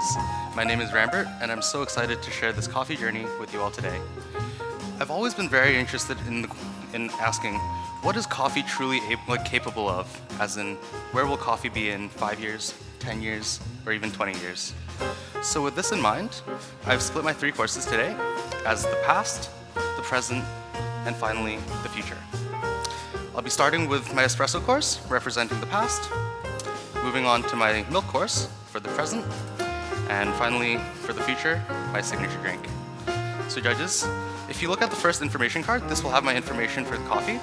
judges. My name is Rambert, and I'm so excited to share this coffee journey with you all today. I've always been very interested in asking, what is coffee truly capable of? As in, where will coffee be in 5 years, 10 years, or even 20 years? So with this in mind, I've split my 3 courses today as the past, the present, and finally, the future. I'll be starting with my espresso course, representing the past, moving on to my milk course for the present, and finally, for the future, my signature drink. So judges, if you look at the first information card, this will have my information for the coffee.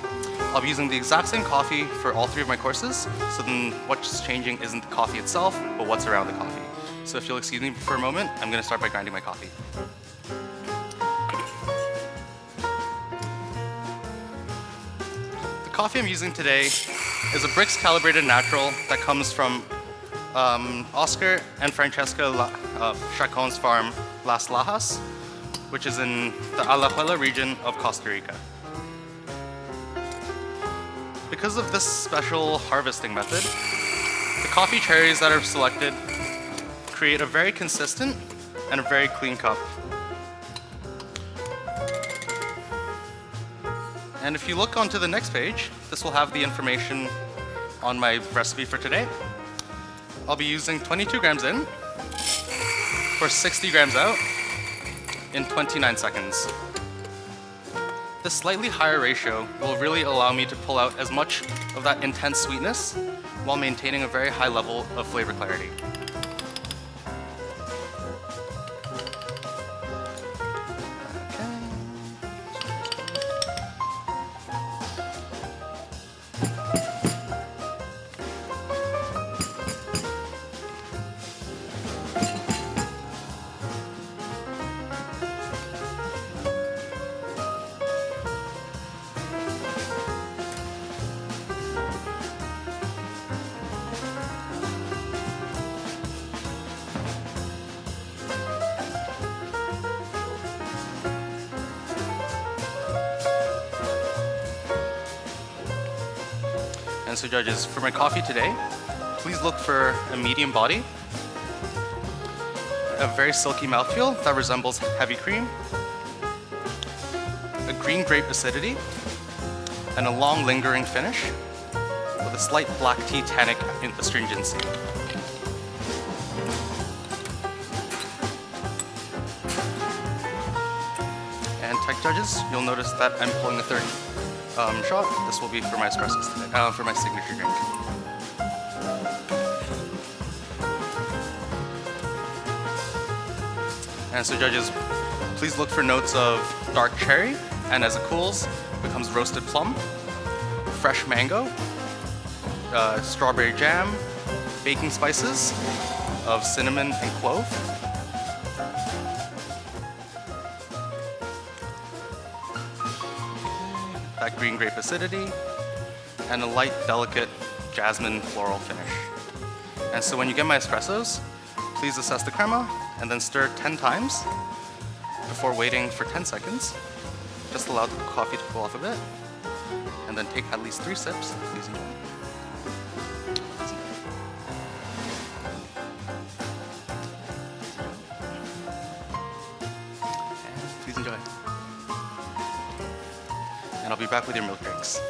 I'll be using the exact same coffee for all 3 of my courses, so then what's changing isn't the coffee itself, but what's around the coffee. So if you'll excuse me for a moment, I'm going to start by grinding my coffee. The coffee I'm using today is a Brix calibrated natural that comes from Oscar and Francesca Chacon's farm, Las Lajas, which is in the Alajuela region of Costa Rica. Because of this special harvesting method, the coffee cherries that are selected create a very consistent and a very clean cup. And if you look onto the next page, this will have the information on my recipe for today. I'll be using 22 grams in for 60 grams out in 29 seconds. This slightly higher ratio will really allow me to pull out as much of that intense sweetness while maintaining a very high level of flavor clarity. And so judges, for my coffee today, please look for a medium body, a very silky mouthfeel that resembles heavy cream, a green grape acidity, and a long lingering finish with a slight black tea tannic astringency. And tech judges, you'll notice that I'm pulling a third shot. This will be for my espressos today, for my signature drink. And so judges, please look for notes of dark cherry, and as it cools, becomes roasted plum, fresh mango, strawberry jam, baking spices of cinnamon and clove, that green grape acidity, and a light, delicate jasmine floral finish. And so when you get my espressos, please assess the crema and then stir 10 times before waiting for 10 seconds. Just allow the coffee to cool off a bit, and then take at least 3 sips. Please enjoy. And please enjoy. And I'll be back with your milk drinks.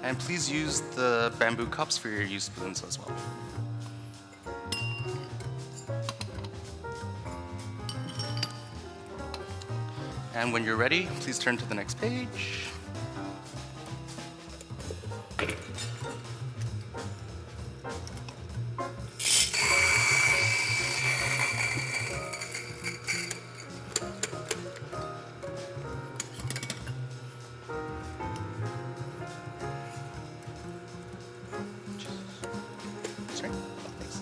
And please use the bamboo cups for your used spoons as well. And when you're ready, please turn to the next page. sorry. Thanks.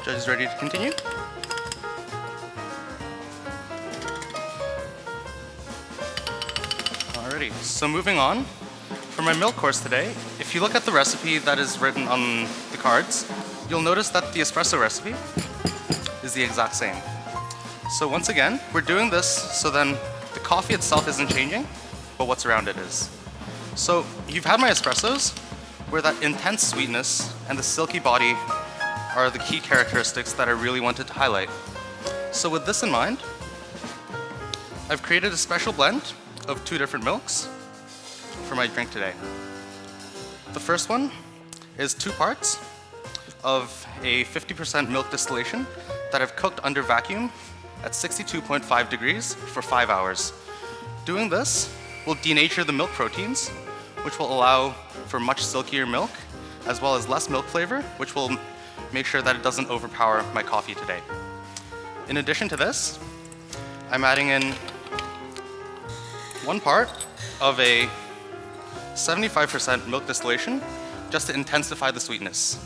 Judges ready to continue? Alrighty, so moving on. For my milk course today, if you look at the recipe that is written on the cards, you'll notice that the espresso recipe is the exact same. So once again, we're doing this so then the coffee itself isn't changing, but what's around it is. So you've had my espressos, where that intense sweetness and the silky body are the key characteristics that I really wanted to highlight. So with this in mind, I've created a special blend of 2 different milks for my drink today. The first one is 2 parts of a 50% milk distillation that I've cooked under vacuum at 62.5 degrees for 5 hours. Doing this will denature the milk proteins, which will allow for much silkier milk, as well as less milk flavor, which will make sure that it doesn't overpower my coffee today. In addition to this, I'm adding in 1 part of a 75% milk distillation just to intensify the sweetness.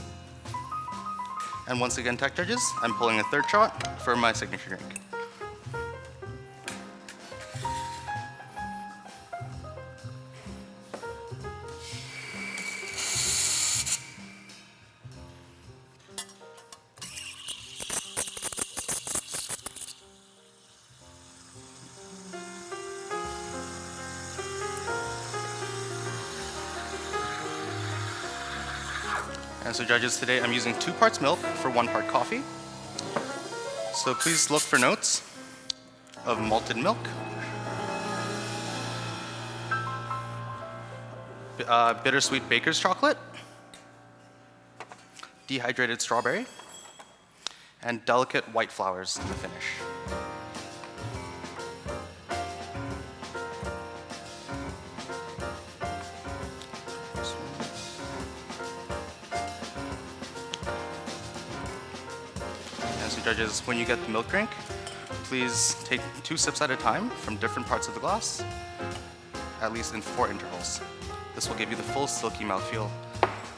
And once again, tech judges, I'm pulling a 3rd shot for my signature drink. And so judges, today I'm using 2 parts milk for 1 part coffee. So please look for notes of malted milk, bittersweet baker's chocolate, dehydrated strawberry, and delicate white flowers in the finish. Judges, when you get the milk drink, please take 2 sips at a time from different parts of the glass, at least in 4 intervals. This will give you the full silky mouthfeel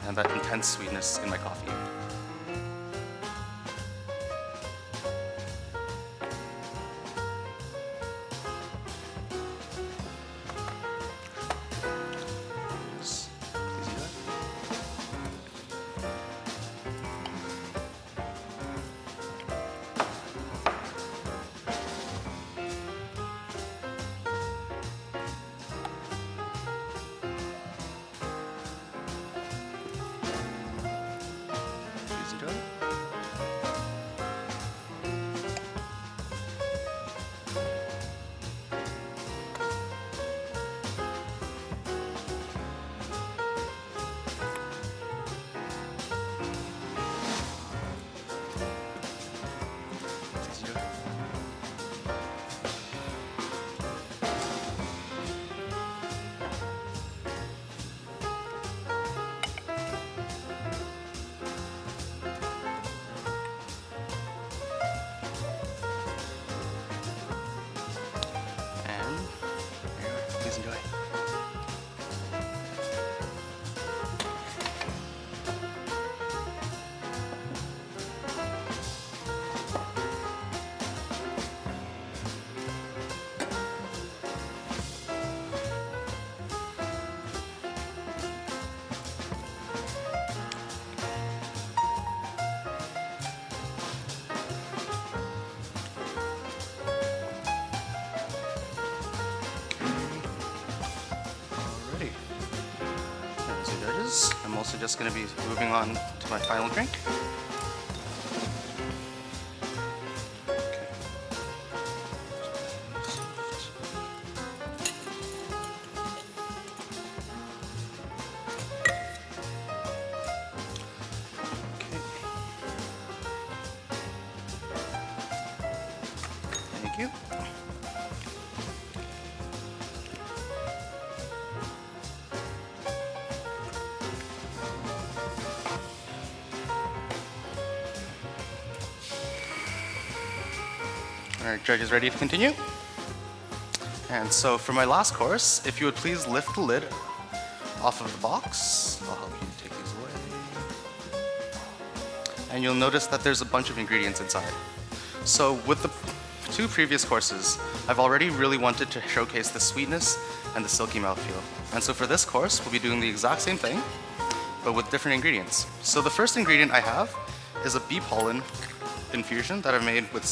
and that intense sweetness in my coffee. I'm also just going to be moving on to my final drink. Thank you. All right, judges ready to continue? And so for my last course, if you would please lift the lid off of the box. I'll help you take these away. And you'll notice that there's a bunch of ingredients inside. So with the two previous courses, I've already really wanted to showcase the sweetness and the silky mouthfeel. And so for this course, we'll be doing the exact same thing, but with different ingredients. So the first ingredient I have is a bee pollen infusion that I've made with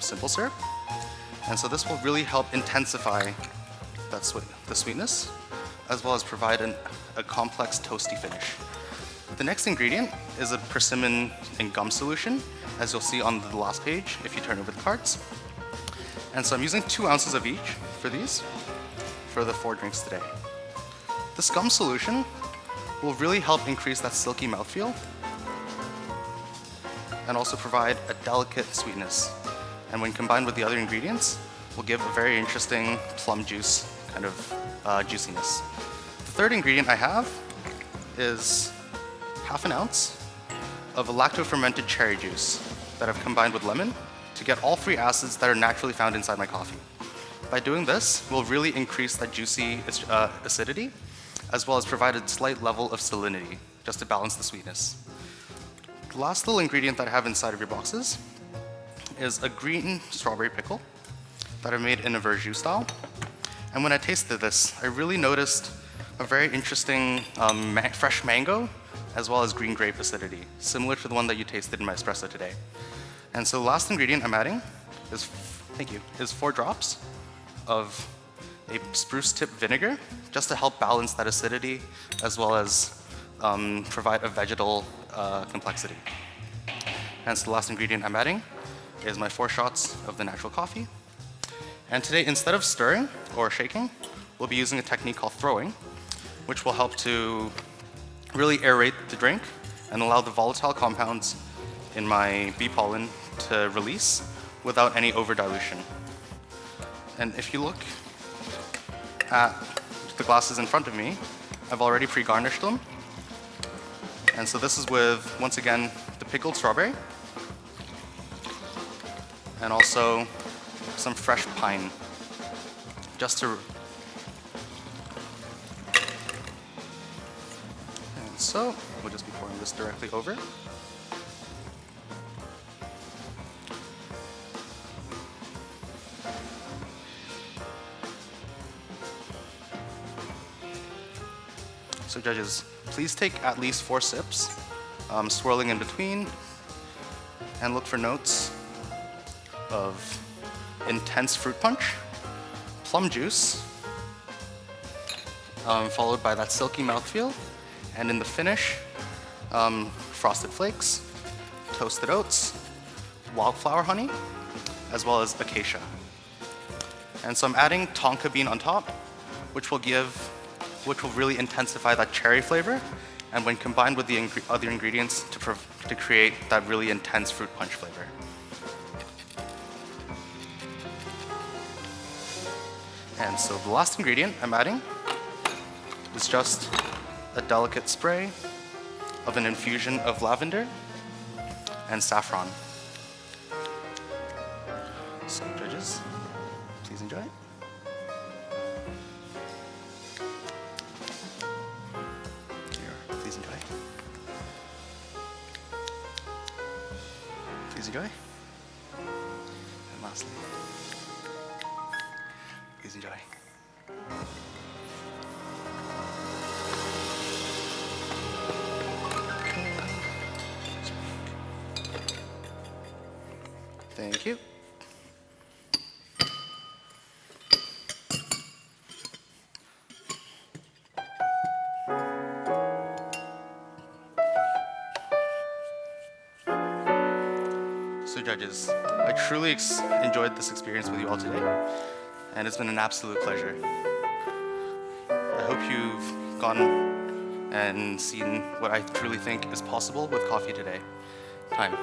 simple syrup. And so this will really help intensify the sweetness, as well as provide a complex toasty finish. The next ingredient is a persimmon and gum solution, as you'll see on the last page if you turn over the cards. And so I'm using 2 ounces of each for these, for the 4 drinks today. This gum solution will really help increase that silky mouthfeel and also provide a delicate sweetness. And when combined with the other ingredients, will give a very interesting plum juice kind of juiciness. The third ingredient I have is half an ounce of a lacto-fermented cherry juice that I've combined with lemon to get all 3 acids that are naturally found inside my coffee. By doing this, we'll really increase that juicy acidity, as well as provide a slight level of salinity, just to balance the sweetness. The last little ingredient that I have inside of your boxes is a green strawberry pickle that I made in a verjus style. And when I tasted this, I really noticed a very interesting fresh mango, as well as green grape acidity, similar to the one that you tasted in my espresso today. And so the last ingredient I'm adding is 4 drops of a spruce tip vinegar, just to help balance that acidity, as well as provide a vegetal complexity. And so the last ingredient I'm adding is my 4 shots of the natural coffee. And today, instead of stirring or shaking, we'll be using a technique called throwing, which will help to really aerate the drink and allow the volatile compounds in my bee pollen to release without any over dilution. And if you look at the glasses in front of me, I've already pre-garnished them. And so this is with, once again, the pickled strawberry, and also some fresh pine, just to... And so, we'll just be pouring this directly over. So judges, please take at least 4 sips, swirling in between, and look for notes of intense fruit punch, plum juice, followed by that silky mouthfeel, and in the finish, frosted flakes, toasted oats, wildflower honey, as well as acacia. And so I'm adding tonka bean on top, which will really intensify that cherry flavor, and when combined with the other ingredients to create that really intense fruit punch flavor. And so the last ingredient I'm adding is just a delicate spray of an infusion of lavender and saffron. So judges, please enjoy. Please enjoy. Please enjoy. And lastly, please enjoy. Thank you. So judges, I truly enjoyed this experience with you all today, and it's been an absolute pleasure. I hope you've gone and seen what I truly think is possible with coffee today. Time.